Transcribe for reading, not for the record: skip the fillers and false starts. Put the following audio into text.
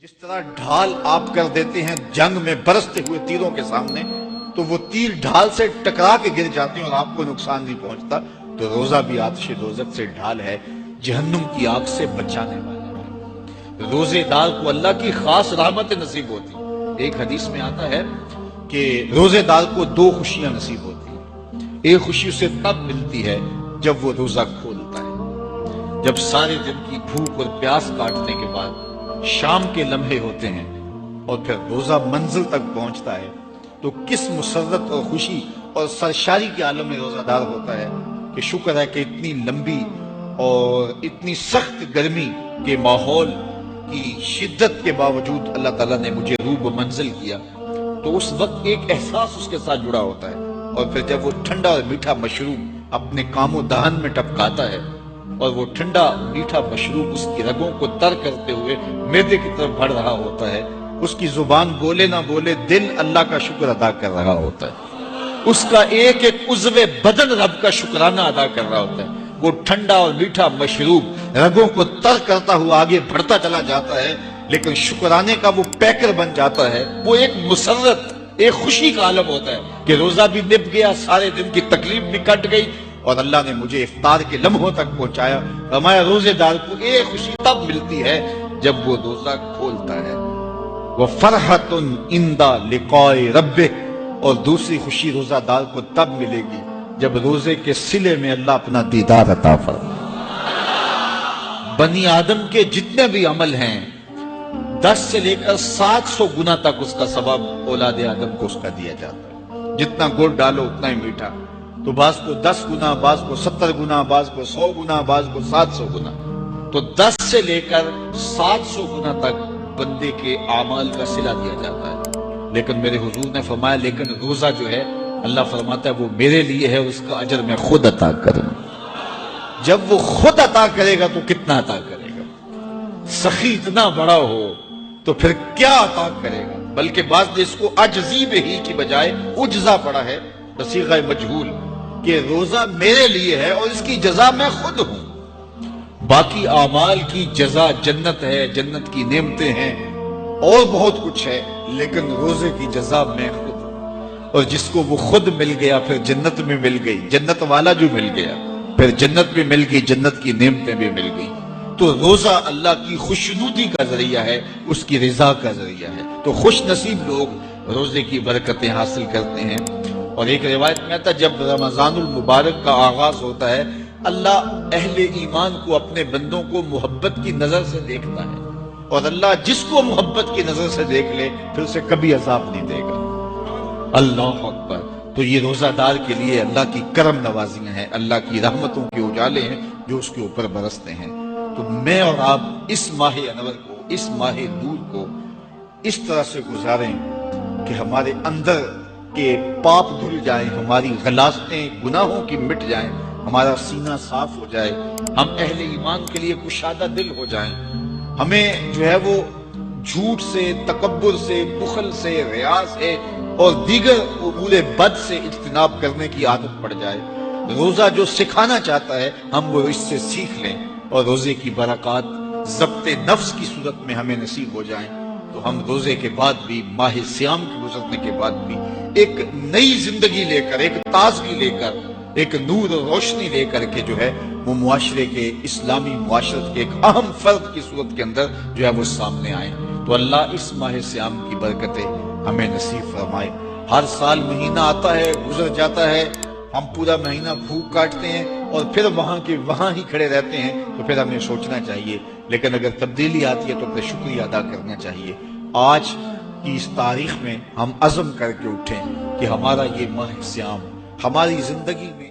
جس طرح ڈھال آپ کر دیتے ہیں جنگ میں برستے ہوئے تیروں کے سامنے تو وہ تیر ڈھال سے ٹکرا کے گر جاتے ہیں اور آپ کو نقصان نہیں پہنچتا، تو روزہ بھی آتش دوزخ سے ڈھال ہے، جہنم کی آگ سے بچانے والا ہے۔ روزے دار کو اللہ کی خاص رحمت نصیب ہوتی۔ ایک حدیث میں آتا ہے کہ روزے دار کو دو خوشیاں نصیب ہوتی ہیں۔ ایک خوشی اسے تب ملتی ہے جب وہ روزہ کھولتا ہے، جب سارے دن کی بھوک اور پیاس کاٹنے کے بعد شام کے لمحے ہوتے ہیں اور پھر روزہ منزل تک پہنچتا ہے، تو کس مسرت اور خوشی اور سرشاری کے عالم میں روزہ دار ہوتا ہے کہ شکر ہے کہ اتنی لمبی اور اتنی سخت گرمی کے ماحول کی شدت کے باوجود اللہ تعالیٰ نے مجھے روب منزل کیا۔ تو اس وقت ایک احساس اس کے ساتھ جڑا ہوتا ہے، اور پھر جب وہ ٹھنڈا اور میٹھا مشروب اپنے کام و دہن میں ٹپکاتا ہے اور وہ ٹھنڈا میٹھا مشروب اس کی رگوں کو تر کرتے ہوئے معدے کی طرف بڑھ رہا ہوتا ہے، اس کی زبان بولے نہ بولے دل اللہ کا شکر ادا کر رہا ہوتا ہے، اس کا ایک ایک عضو بدن رب کا شکرانہ ادا کر رہا ہوتا ہے۔ وہ ٹھنڈا اور میٹھا مشروب رگوں کو تر کرتا ہوا آگے بڑھتا چلا جاتا ہے، لیکن شکرانے کا وہ پیکر بن جاتا ہے۔ وہ ایک مسرت، ایک خوشی کا عالم ہوتا ہے کہ روزہ بھی نپ گیا، سارے دن کی تکلیف بھی کٹ گئی اور اللہ نے مجھے افطار کے لمحوں تک پہنچایا۔ فرمایا روزے دار کو ایک خوشی تب ملتی ہے جب وہ روزہ کھولتا ہے، وَفَرْحَةٌ عِنْدَ لِقَاءِ رَبِّهِ، اور دوسری خوشی روزہ دار کو تب ملے گی جب روزے کے صلے میں اللہ اپنا دیدار عطا فرمائے۔ بنی آدم کے جتنے بھی عمل ہیں 10 سے لے کر 700 گنا تک اس کا ثواب اولاد آدم کو اس کا دیا جاتا ہے۔ جتنا گڑ ڈالو اتنا ہی میٹھا، تو بعض کو 10 گنا، بعض کو 70 گنا، بعض کو 100 گنا، بعض کو 700 گنا، تو 10 سے لے کر 700 گنا تک بندے کے اعمال کا صلہ دیا جاتا ہے۔ لیکن میرے حضور نے فرمایا لیکن روزہ جو ہے اللہ فرماتا ہے وہ میرے لیے ہے، اس کا اجر میں خود عطا کروں۔ جب وہ خود عطا کرے گا تو کتنا عطا کرے گا؟ سخی اتنا بڑا ہو تو پھر کیا عطا کرے گا؟ بلکہ بعض نے اس کو عجزی ہی کی بجائے عجزہ پڑھا ہے، بصیغہ مجہول، کہ روزہ میرے لیے ہے اور اس کی جزا میں خود ہوں۔ باقی اعمال کی جزا جنت ہے، جنت کی نعمتیں ہیں اور بہت کچھ ہے، لیکن روزے کی جزا میں خود ہوں۔ اور جس کو وہ خود مل گیا پھر جنت میں مل گئی، جنت والا جو مل گیا پھر جنت میں مل گئی، جنت کی نعمتیں بھی مل گئی۔ تو روزہ اللہ کی خوشنودی کا ذریعہ ہے، اس کی رضا کا ذریعہ ہے۔ تو خوش نصیب لوگ روزے کی برکتیں حاصل کرتے ہیں۔ اور ایک روایت میں آتا ہے جب رمضان المبارک کا آغاز ہوتا ہے اللہ اہل ایمان کو، اپنے بندوں کو محبت کی نظر سے دیکھتا ہے، اور اللہ جس کو محبت کی نظر سے دیکھ لے پھر اسے کبھی عذاب نہیں دے گا۔ اللہ اکبر۔ تو یہ روزہ دار کے لیے اللہ کی کرم نوازیاں ہیں، اللہ کی رحمتوں کے اجالے ہیں جو اس کے اوپر برستے ہیں۔ تو میں اور آپ اس ماہ انور کو، اس ماہ نور کو اس طرح سے گزاریں کہ ہمارے اندر کے پاپ دھل جائیں، ہماری غلاظتیں گناہوں کی مٹ جائیں، ہمارا سینہ صاف ہو جائے، ہم اہل ایمان کے لیے کشادہ دل ہو جائیں، ہمیں جو ہے وہ جھوٹ سے، تکبر سے، بخل سے، ریا سے اور دیگر امور بد سے اجتناب کرنے کی عادت پڑ جائے۔ روزہ جو سکھانا چاہتا ہے ہم وہ اس سے سیکھ لیں، اور روزے کی برکات ضبط نفس کی صورت میں ہمیں نصیب ہو جائیں، تو ہم روزے کے بعد بھی، ماہ سیام کے گزرنے کے بعد بھی ایک نئی زندگی لے کر، ایک تازگی لے کر، ایک نور و روشنی لے کر کے جو ہے وہ معاشرے کے، اسلامی معاشرت کے ایک اہم فرد کی صورت کے اندر جو ہے وہ سامنے آئیں۔ تو اللہ اس ماہ سیام کی برکتیں ہمیں نصیب فرمائے۔ ہر سال مہینہ آتا ہے، گزر جاتا ہے، ہم پورا مہینہ بھوک کاٹتے ہیں اور پھر وہاں کے وہاں ہی کھڑے رہتے ہیں، تو پھر ہمیں سوچنا چاہیے، لیکن اگر تبدیلی آتی ہے تو پھر شکریہ ادا کرنا چاہیے۔ آج کی اس تاریخ میں ہم عزم کر کے اٹھیں کہ ہمارا یہ ماہ سیام ہماری زندگی میں